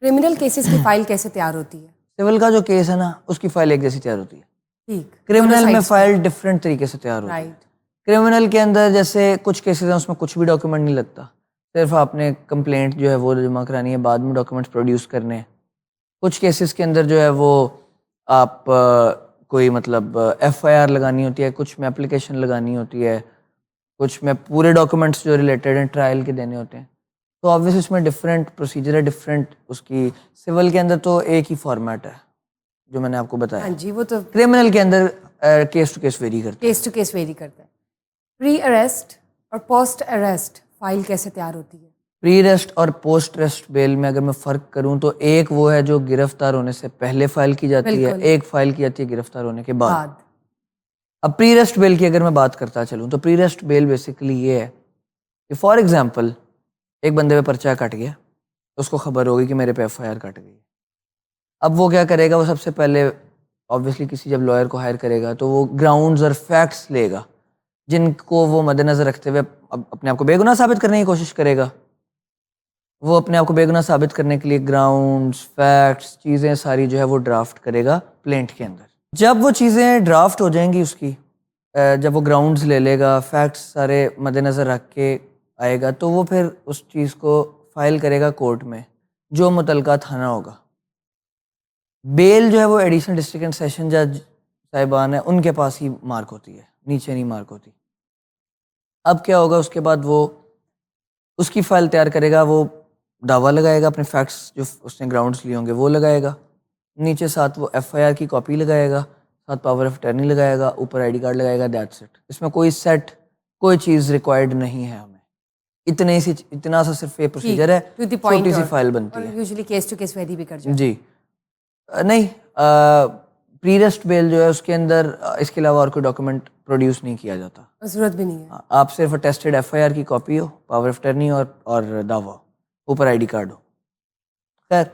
Criminal cases کی file کیسے تیار ہوتی ہے؟ سول کا جو کیس ہے نا اس کی فائل ایک جیسی تیار ہوتی ہے. ٹھیک. کرمنل میں فائل ڈفرینٹ طریقے سے تیار ہوتی ہے. رائٹ. کرمنل کے اندر جیسے کچھ کیسز ہیں اس میں کچھ بھی ڈاکیومنٹ نہیں لگتا, صرف آپ نے کمپلینٹ جو ہے وہ جمع کرانی ہے, بعد میں ڈاکیومنٹس پروڈیوس کرنے ہیں. کچھ کیسز کے اندر جو ہے وہ آپ کوئی مطلب ایف آئی آر لگانی ہوتی ہے, کچھ میں اپلیکیشن لگانی ہوتی ہے, کچھ میں پورے ڈاکیومنٹس جو ریلیٹڈ ہیں ٹرائل کے دینے ہوتے ہیں. تو آبویس اس میں ڈفرینٹ پروسیجر ہے, ڈفرینٹ اس کی. سول کے اندر تو ایک ہی فارمیٹ ہے جو میں نے آپ کو بتایا. ہاں جی, وہ تو کرمنل کے اندر کیس ٹو کیس ویری کرتا ہے. کیس ٹو کیس ویری کرتا ہے. پری اریسٹ اور پوسٹ اریسٹ فائل کیسے تیار ہوتی ہے؟ پری ریسٹ اور پوسٹ ریسٹ بیل میں اگر میں فرق کروں تو ایک وہ ہے جو گرفتار ہونے سے پہلے فائل کی جاتی ہے, ایک فائل کی جاتی ہے گرفتار ہونے کے بعد. اب پری ریسٹ بیل کی اگر میں بات کرتا چلوں تو پری ریسٹ بیل بیسیکلی یہ ہے کہ فار ایگزامپل ایک بندے پہ پرچہ کٹ گیا, اس کو خبر ہوگی کہ میرے پہ ایف آئی آر کٹ گئی. اب وہ کیا کرے گا, وہ سب سے پہلے آبویسلی کسی جب لائر کو ہائر کرے گا تو وہ گراؤنڈز اور فیکٹس لے گا جن کو وہ مد نظر رکھتے ہوئے اپنے آپ کو بے گناہ ثابت کرنے کی کوشش کرے گا. وہ اپنے آپ کو بے گناہ ثابت کرنے کے لیے گراؤنڈز, فیکٹس, چیزیں ساری جو ہے وہ ڈرافٹ کرے گا پلینٹ کے اندر. جب وہ چیزیں ڈرافٹ ہو جائیں گی اس کی, جب وہ گراؤنڈز لے لے گا, فیکٹس سارے مد نظر رکھ کے آئے گا, تو وہ پھر اس چیز کو فائل کرے گا کورٹ میں جو متعلقہ تھانہ ہوگا. بیل جو ہے وہ ایڈیشنل ڈسٹرکٹ اینڈ سیشن جج صاحبان ہیں ان کے پاس ہی مارک ہوتی ہے, نیچے نہیں مارک ہوتی. اب کیا ہوگا اس کے بعد, وہ اس کی فائل تیار کرے گا, وہ دعویٰ لگائے گا, اپنے فیکٹس جو اس نے گراؤنڈس لیے ہوں گے وہ لگائے گا, نیچے ساتھ وہ ایف آئی آر کی کاپی لگائے گا, ساتھ پاور آف اٹرنی لگائے گا, اوپر آئی ڈی کارڈ لگائے گا, دیٹس اٹ. اس میں کوئی سیٹ کوئی چیز ریکوائرڈ نہیں ہے ہمیں, اتنا سا صرف یہ پروسیجر ہے, چھوٹی سی فائل بنتی ہے. Usually case to case very بھی کر جاتے ہیں. جی نہیں, پری ریسٹ بیل جو ہے اس کے اندر اس کے علاوہ اور کوئی ڈاکیومنٹ پروڈیوس نہیں کیا جاتا, ضرورت بھی نہیں ہے. آپ صرف اٹیسٹڈ ایف آئی آر کی copy who, power of attorney اور دعویٰ, اوپر آئی ڈی کارڈ ہو. خیر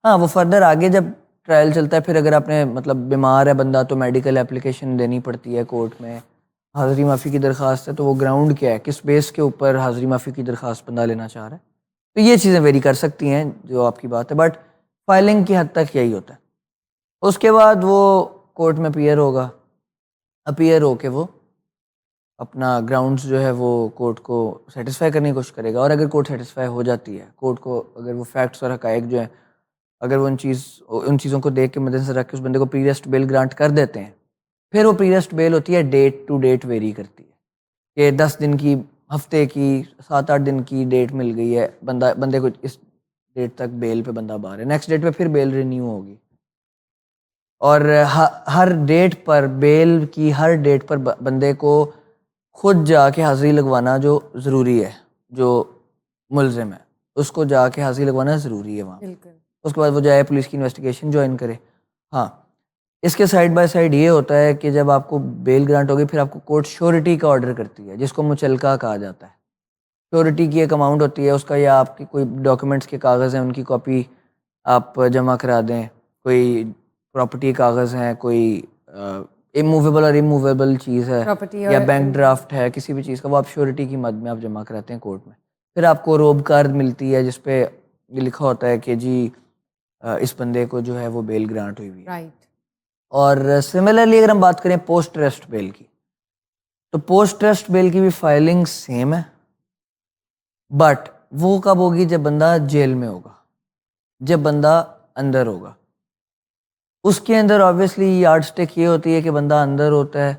ہاں, وہ فردر آگے جب ٹرائل چلتا ہے پھر اگر آپ نے مطلب بیمار ہے بندہ تو میڈیکل اپلیکیشن دینی پڑتی ہے کورٹ میں, حاضری معافی کی درخواست ہے, تو وہ گراؤنڈ کیا ہے, کس بیس کے اوپر حاضری معافی کی درخواست بندہ لینا چاہ رہا ہے. تو یہ چیزیں ویری کر سکتی ہیں جو آپ کی بات ہے, بٹ فائلنگ کی حد تک یہی ہوتا ہے. اس کے بعد وہ کورٹ میں اپیئر ہوگا, اپیئر ہو کے وہ اپنا گراؤنڈز جو ہے وہ کورٹ کو سیٹسفائی کرنے کی کوشش کرے گا, اور اگر کورٹ سیٹسفائی ہو جاتی ہے, کورٹ کو اگر وہ فیکٹس اور حقائق جو ہیں اگر وہ ان چیزوں کو دیکھ کے مد نظر رکھ کے اس بندے کو پری ریسٹ بیل گرانٹ کر دیتے ہیں, پھر وہ پری ریسٹ بیل ہوتی ہے ڈیٹ ٹو ڈیٹ ویری کرتی ہے کہ 10 دن کی, ہفتے کی, 7-8 دن کی ڈیٹ مل گئی ہے, بندے کو اس ڈیٹ تک بیل پہ بندہ باہر ہے, نیکسٹ ڈیٹ پہ پھر بیل رینیو ہوگی. اور ہر ڈیٹ پر بیل کی ہر ڈیٹ پر بندے کو خود جا کے حاضری لگوانا جو ضروری ہے, جو ملزم ہے اس کو جا کے حاضری لگوانا ضروری ہے وہاں. اس کے بعد وہ جائے پولیس کی انویسٹیگیشن جوائن کرے. ہاں, اس کے سائڈ بائی سائڈ یہ ہوتا ہے کہ جب آپ کو بیل گرانٹ ہوگی پھر آپ کو کورٹ شیورٹی کا آرڈر کرتی ہے, جس کو مچلکہ کہا جاتا ہے. شیورٹی کی ایک اماؤنٹ ہوتی ہے اس کا, یا آپ کی کوئی ڈاکیومنٹس کے کاغذ ہیں ان کی کاپی آپ جمع کرا دیں, کوئی پراپرٹی کاغذ ہیں, کوئی اموویبل اور اموویبل چیز ہے, یا بینک ڈرافٹ ہے کسی بھی چیز کا, وہ آپ شیورٹی کی مد میں آپ جمع کراتے ہیں کورٹ میں. پھر آپ کو روب کارڈ ملتی ہے جس پہ یہ لکھا ہوتا ہے کہ جی اس بندے کو جو ہے وہ بیل گرانٹ ہوئی ہوئی ہے. اور سملرلی اگر ہم بات کریں پوسٹ ریسٹ بیل کی, تو پوسٹ ریسٹ بیل کی بھی فائلنگ سیم ہے, بٹ وہ کب ہوگی جب بندہ جیل میں ہوگا, جب بندہ اندر ہوگا. اس کے اندر آبویسلی یارڈ سٹک یہ ہوتی ہے کہ بندہ اندر ہوتا ہے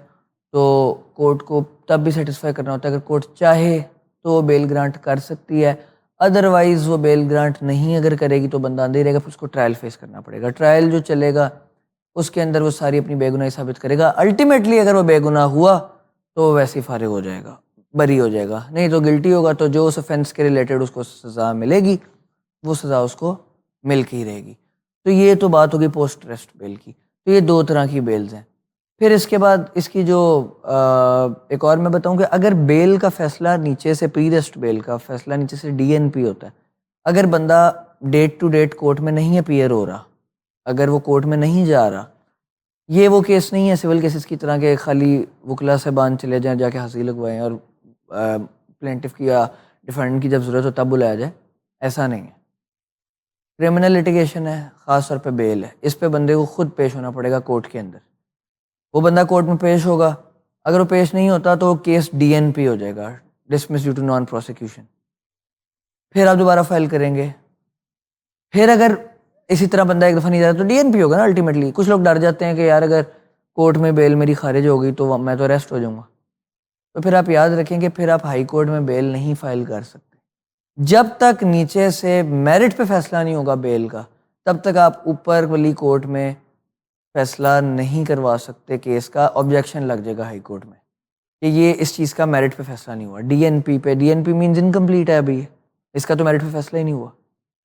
تو کورٹ کو تب بھی سیٹسفائی کرنا ہوتا ہے, اگر کورٹ چاہے تو وہ بیل گرانٹ کر سکتی ہے, ادروائز وہ بیل گرانٹ نہیں اگر کرے گی تو بندہ اندر ہی رہے گا, پھر اس کو ٹرائل فیس کرنا پڑے گا. ٹرائل جو چلے گا اس کے اندر وہ ساری اپنی بے گناہی ثابت کرے گا. الٹیمیٹلی اگر وہ بے گناہ ہوا تو وہ ویسے ہی فارغ ہو جائے گا, بری ہو جائے گا, نہیں تو گلٹی ہوگا تو جو اس offense کے ریلیٹڈ اس کو سزا ملے گی وہ سزا اس کو مل کے ہی رہے گی. تو یہ تو بات ہوگی پوسٹ ریسٹ بیل کی. تو یہ 2 طرح کی بیلز ہیں. پھر اس کے بعد اس کی جو ایک اور میں بتاؤں کہ اگر بیل کا فیصلہ نیچے سے, پری ریسٹ بیل کا فیصلہ نیچے سے ڈی این پی ہوتا ہے, اگر بندہ ڈیٹ ٹو ڈیٹ کورٹ میں نہیں اپیئر ہو رہا, اگر وہ کورٹ میں نہیں جا رہا, یہ وہ کیس نہیں ہے سول کیسز کی طرح کہ خالی وکلا صاحبان چلے جائیں جا کے حاضری لگوائیں اور پلینٹف کی یا ڈیفینڈنٹ کی جب ضرورت ہو تب بلایا جائے, ایسا نہیں ہے. کرمنل لٹیگیشن ہے، خاص طور پہ بیل ہے، اس پہ بندے کو خود پیش ہونا پڑے گا کورٹ کے اندر. وہ بندہ کورٹ میں پیش ہوگا، اگر وہ پیش نہیں ہوتا تو کیس DNP ہو جائے گا، dismiss due to non prosecution. پھر آپ دوبارہ فائل کریں گے. پھر اگر اسی طرح بندہ ایک دفعہ نہیں جاتا تو DNP ہوگا نا الٹیمیٹلی. کچھ لوگ ڈر جاتے ہیں کہ یار اگر کورٹ میں بیل میری خارج ہو گئی تو میں تو اریسٹ ہو جاؤں گا. تو پھر آپ یاد رکھیں کہ پھر آپ ہائی کورٹ میں بیل نہیں فائل کر سکتے. جب تک نیچے سے میرٹ پہ فیصلہ نہیں ہوگا بیل کا، تب تک آپ اوپر والی کورٹ میں فیصلہ نہیں کروا سکتے کیس کا. آبجیکشن لگ جائے گا ہائی کورٹ میں کہ یہ اس چیز کا میرٹ پہ فیصلہ نہیں ہوا. DNP پہ، DNP مینز انکمپلیٹ ہے ابھی، اس کا تو میرٹ پہ فیصلہ ہی نہیں ہوا.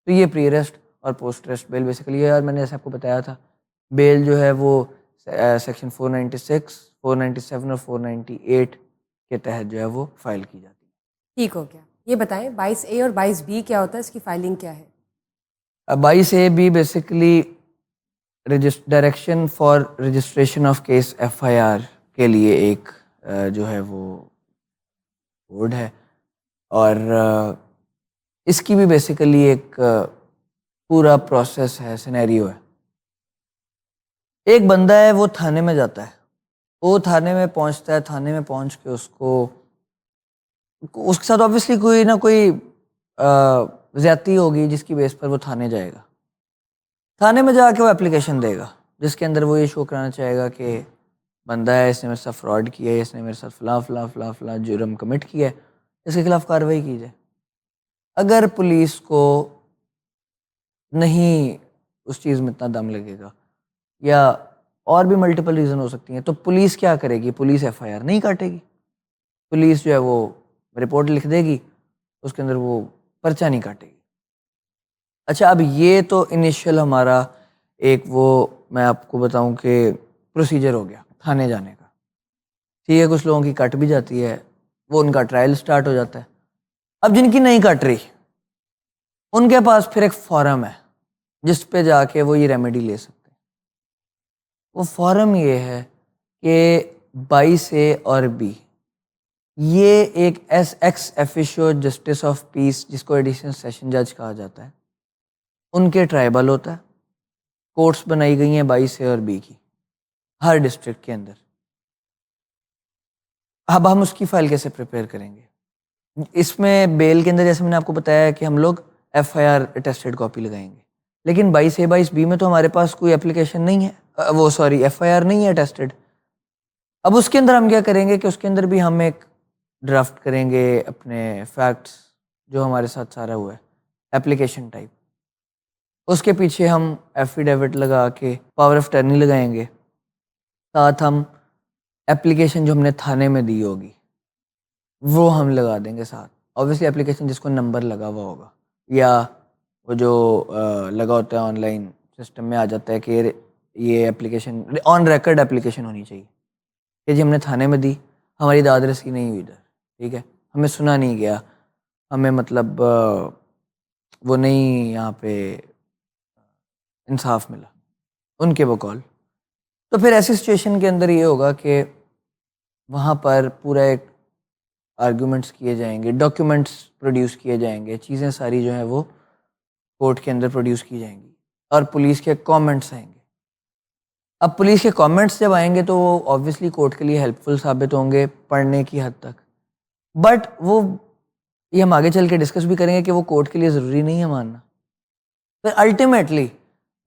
تو یہ پری اریسٹ اور پوسٹ اریسٹ بیل بیسیکلی ہے. اور میں نے جیسے آپ کو بتایا تھا بیل جو ہے وہ سیکشن 496، 497 اور 498 کے تحت جو ہے وہ فائل کی جاتی ہے. ٹھیک ہو گیا. یہ بتائیں 22A اور 22B کیا ہوتا ہے، اس کی فائلنگ کیا ہے؟ 22AB basically direction for registration of case FIR کے لیے ایک جو ہے وہ کوڈ ہے، اور اس کی بھی بیسیکلی ایک پورا پروسیس ہے، سینیریو ہے. ایک بندہ ہے وہ تھانے میں جاتا ہے، وہ تھانے میں پہنچتا ہے، تھانے میں پہنچ کے اس کے ساتھ آبویسلی کوئی نہ کوئی زیادتی ہوگی جس کی بیس پر وہ تھانے جائے گا. تھانے میں جا کے وہ اپلیکیشن دے گا جس کے اندر وہ یہ شو کرانا چاہے گا کہ بندہ ہے، اس نے میرے ساتھ فراڈ کیا ہے، اس نے میرے ساتھ فلاں فلاں فلاں فلاں جرم کمٹ کیا ہے، اس کے خلاف کارروائی کی جائے. اگر پولیس کو نہیں اس چیز میں اتنا دم لگے گا یا اور بھی ملٹیپل ریزن ہو سکتی ہیں، تو پولیس کیا کرے گی؟ پولیس FIR نہیں کاٹے گی. پولیس جو ہے وہ رپورٹ لکھ دے گی، اس کے اندر وہ پرچہ نہیں کاٹے گی. اچھا، اب یہ تو انیشیل ہمارا ایک وہ میں آپ کو بتاؤں کہ پروسیجر ہو گیا تھانے جانے کا. ٹھیک ہے، کچھ لوگوں کی کٹ بھی جاتی ہے، وہ ان کا ٹرائل سٹارٹ ہو جاتا ہے. اب جن کی نہیں کٹ رہی ان کے پاس پھر ایک فارم ہے جس پہ جا کے وہ یہ ریمیڈی لے سکتے ہیں. وہ فارم یہ ہے کہ 22A اور B یہ ایک ایکس ایفیشو جسٹس آف پیس، جس کو ایڈیشنل سیشن جج کہا جاتا ہے، ان کے ٹرائبل ہوتا ہے. کورٹس بنائی گئی ہیں 22A اور B کی ہر ڈسٹرکٹ کے اندر. اب ہم اس کی فائل کیسے پریپیئر کریں گے؟ اس میں بیل کے اندر جیسے میں نے آپ کو بتایا ہے کہ ہم لوگ FIR اٹیسٹڈ کاپی لگائیں گے، لیکن 22A 22B میں تو ہمارے پاس کوئی اپلیکیشن نہیں ہے، وہ سوری FIR نہیں ہے اٹیسٹڈ. اب اس کے اندر ہم کیا کریں گے کہ اس کے اندر بھی ہم ایک ڈرافٹ کریں گے اپنے فیکٹس جو ہمارے ساتھ سارا ہوا ہے اپلیکیشن ٹائپ. اس کے پیچھے ہم ایفیڈیوٹ لگا کے پاور آف ٹرنی لگائیں گے، ساتھ ہم اپلیکیشن جو ہم نے تھانے میں دی ہوگی وہ ہم لگا دیں گے ساتھ. اوبیسلی اپلیکیشن جس کو نمبر لگا ہوا ہوگا یا وہ جو لگا ہوتا ہے آن لائن سسٹم میں آ جاتا ہے کہ یہ اپلیکیشن آن ریکارڈ اپلیکیشن ہونی چاہیے کہ جی ہم نے تھانے میں دی، ہماری داد رسی نہیں ہوئی ادھر، ٹھیک ہے، ہمیں سنا نہیں گیا، ہمیں مطلب وہ نہیں یہاں پہ انصاف ملا ان کے بقول. تو پھر ایسی سچویشن کے اندر یہ ہوگا کہ وہاں پر پورا ایک آرگومنٹس کیے جائیں گے، ڈاکیومنٹس پروڈیوس کیے جائیں گے، چیزیں ساری جو ہیں وہ کورٹ کے اندر پروڈیوس کی جائیں گی، اور پولیس کے کامنٹس آئیں گے. اب پولیس کے کامنٹس جب آئیں گے تو وہ آبویسلی کورٹ کے لیے ہیلپ فل ثابت ہوں گے پڑھنے کی حد تک، بٹ وہ یہ ہم آگے چل کے ڈسکس بھی کریں گے کہ وہ کورٹ کے لیے ضروری نہیں ہے ماننا. پھر الٹیمیٹلی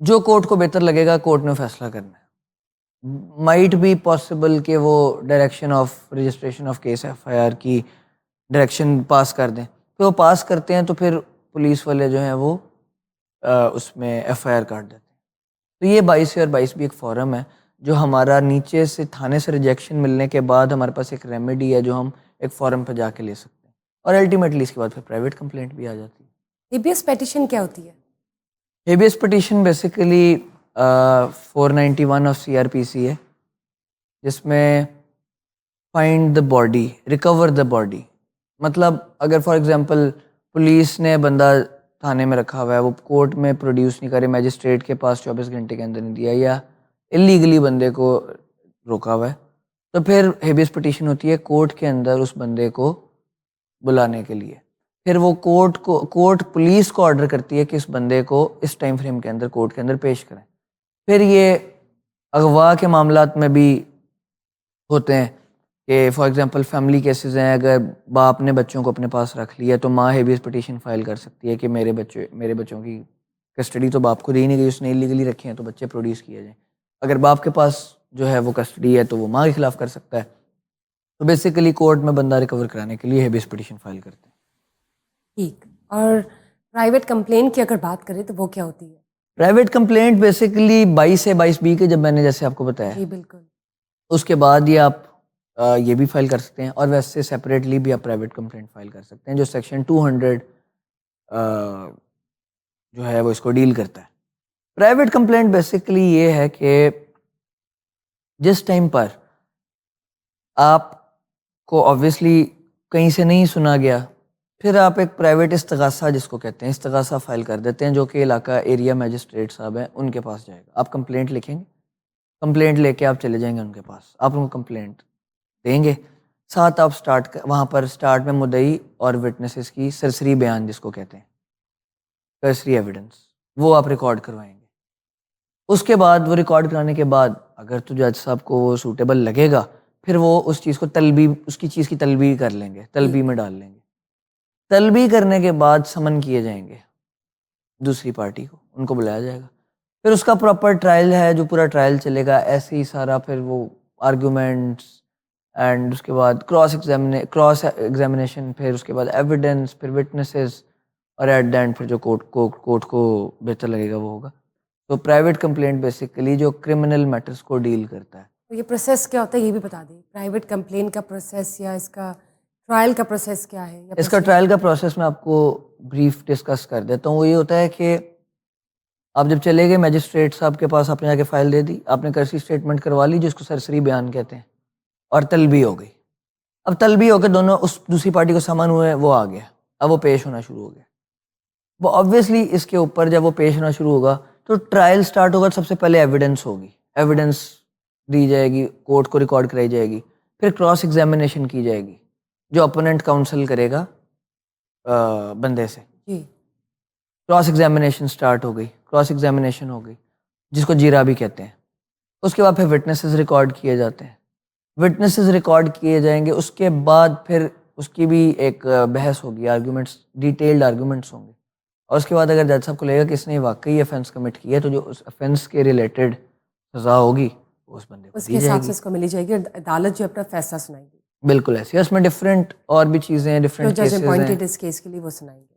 جو کورٹ کو بہتر لگے گا کورٹ نے فیصلہ کرنا ہے. مائٹ بی پاسبل کہ وہ direction of registration of case FIR کی ڈائریکشن پاس کر دیں. پھر وہ پاس کرتے ہیں تو پھر پولیس والے جو ہیں وہ اس میں FIR کاٹ دیتے ہیں. تو یہ 22A اور 22B ایک فارم ہے جو ہمارا نیچے سے تھانے سے ریجیکشن ملنے کے بعد ہمارے پاس ایک ریمیڈی ہے جو ہم ایک فارم پہ جا کے لے سکتے ہیں، اور الٹیمیٹلی اس کے بعد پھر پرائیویٹ کمپلینٹ بھی آ جاتی ہے. ہیبیس پیٹیشن کیا ہوتی ہے؟ ہیبیس پٹیشن بیسیکلی 491 آف CRPC ہے، جس میں find the body, recover the body. مطلب اگر فار ایگزامپل پولیس نے بندہ تھانے میں رکھا ہوا ہے، وہ کورٹ میں پروڈیوس نہیں کرے، میجسٹریٹ کے پاس 24 گھنٹے کے اندر نہیں دیا، یا اللیگلی بندے کو روکا ہوا ہے، تو پھر ہیبیس پٹیشن ہوتی ہے کورٹ کے اندر اس بندے کو بلانے کے لیے. پھر وہ کورٹ پولیس کو آرڈر کرتی ہے کہ اس بندے کو اس ٹائم فریم کے اندر کورٹ کے اندر پیش کریں. پھر یہ اغوا کے معاملات میں بھی ہوتے ہیں کہ فار ایگزامپل فیملی کیسز ہیں, اگر باپ نے بچوں کو اپنے پاس رکھ لیا تو ماں ہیبیس پٹیشن فائل کر سکتی ہے کہ میرے بچوں کی کسٹڈی تو باپ کو دی نہیں گئی, اس نے ایلیگلی رکھے ہیں تو بچے پروڈیوس کیے جائیں. اگر باپ کے پاس جو ہے وہ کسٹڈی ہے تو وہ ماں کے خلاف کر سکتا ہے. تو بیسیکلی کورٹ میں بندہ ریکور کرانے کے لیے ہیبیس پٹیشن فائل کرتے ہیں. ٹھیک. اور پرائیویٹ کمپلین کی اگر بات کریں تو وہ کیا ہوتی ہے؟ پرائیویٹ کمپلینٹ بیسیکلی 22 سے 22B کے جب میں نے جیسے آپ کو بتایا, جی بالکل. اس کے بعد یہ آپ یہ بھی فائل کر سکتے ہیں, اور ویسے سیپریٹلی بھی آپ پرائیویٹ کمپلینٹ فائل کر سکتے ہیں جو سیکشن 200 جو ہے وہ اس کو ڈیل کرتا ہے. پرائیویٹ کمپلینٹ بیسیکلی یہ ہے کہ جس ٹائم پر آپ کو آبویسلی کہیں سے نہیں سنا گیا, پھر آپ ایک پرائیویٹ استغاثہ جس کو کہتے ہیں استغاثہ فائل کر دیتے ہیں, جو کہ علاقہ ایریا میجسٹریٹ صاحب ہیں ان کے پاس جائے گا. آپ کمپلینٹ لکھیں گے, کمپلینٹ لے کے آپ چلے جائیں گے ان کے پاس, آپ ان کو کمپلینٹ دیں گے, ساتھ آپ وہاں پر سٹارٹ میں مدعی اور وٹنسز کی سرسری بیان جس کو کہتے ہیں کرسری ایویڈنس, وہ آپ ریکارڈ کروائیں گے. اس کے بعد وہ ریکارڈ کرانے کے بعد اگر تو جج صاحب کو وہ سوٹیبل لگے گا, پھر وہ اس چیز کو اس کی چیز کی طلبی کر لیں گے, طلبی میں ڈال لیں گے. طلبی کرنے کے بعد سمن کیے جائیں گے دوسری پارٹی کو, ان کو بلایا جائے گا. پھر اس کا پراپر ٹرائل ہے جو پورا ٹرائل چلے گا, ایسے ہی سارا پھر وہ آرگومنٹس اینڈ اس کے بعد کراس ایگزامینیشن, پھر اس کے بعد ایویڈنس, پھر وٹنسز, اور ایٹ دا اینڈ پھر جو کورٹ کو بہتر لگے گا وہ ہوگا. تو پرائیویٹ کمپلینٹ بیسیکلی جو کرمنل میٹرز کو ڈیل کرتا ہے. تو یہ پروسیس کیا ہوتا ہے یہ بھی بتا دیں, پرائیویٹ کمپلین کا پروسیس یا اس کا ٹرائل کا پروسیس کیا ہے؟ اس کا ٹرائل کا پروسیس میں آپ کو بریف ڈسکس کر دیتا ہوں. وہ یہ ہوتا ہے کہ آپ جب چلے گئے میجسٹریٹ صاحب کے پاس, آپ نے جا کے فائل دے دی, آپ نے کرسی اسٹیٹمنٹ کروا لی جس کو سرسری بیان کہتے ہیں, اور طلبی ہو گئی. اب طلبی ہو کے دونوں اس دوسری پارٹی کو سمن ہوئے, وہ آ گیا, اب وہ پیش ہونا شروع ہو گیا. وہ آبویسلی اس کے اوپر جب وہ پیش ہونا شروع ہوگا تو ٹرائل سٹارٹ ہوگا. سب سے پہلے ایویڈنس ہوگی, ایویڈنس دی جائے گی, کورٹ کو ریکارڈ کرائی جائے گی. پھر کراس ایگزامینیشن کی جائے گی جو اپوننٹ کاؤنسل کرے گا بندے سے. جی. کراس ایگزامینیشن سٹارٹ ہو گئی, کراس ایگزامینیشن ہو گئی جس کو جیرا بھی کہتے ہیں. اس کے بعد پھر وٹنسز ریکارڈ کیے جاتے ہیں, وٹنسز ریکارڈ کیے جائیں گے. اس کے بعد پھر اس کی بھی ایک بحث ہوگی, آرگومنٹس, ڈیٹیلڈ آرگومنٹس ہوں گے. اور اس کے بعد اگر جج صاحب کو لگے گا کہ اس نے واقعی افینس کمٹ کیا ہے تو جو اس افینس کے ریلیٹڈ سزا ہوگی وہ اس بندے کو اس دی کے جائے حساب گی. سے اس کو ملی جائے گی, اور عدالت جو اپنا فیصلہ سنائے گی. بالکل ایسے, اس میں ڈفرینٹ اور بھی چیزیں, جو ڈفرینٹ جج کیسز ہیں. اپوائنٹڈ اس کیس کے لیے وہ سنائیں گے.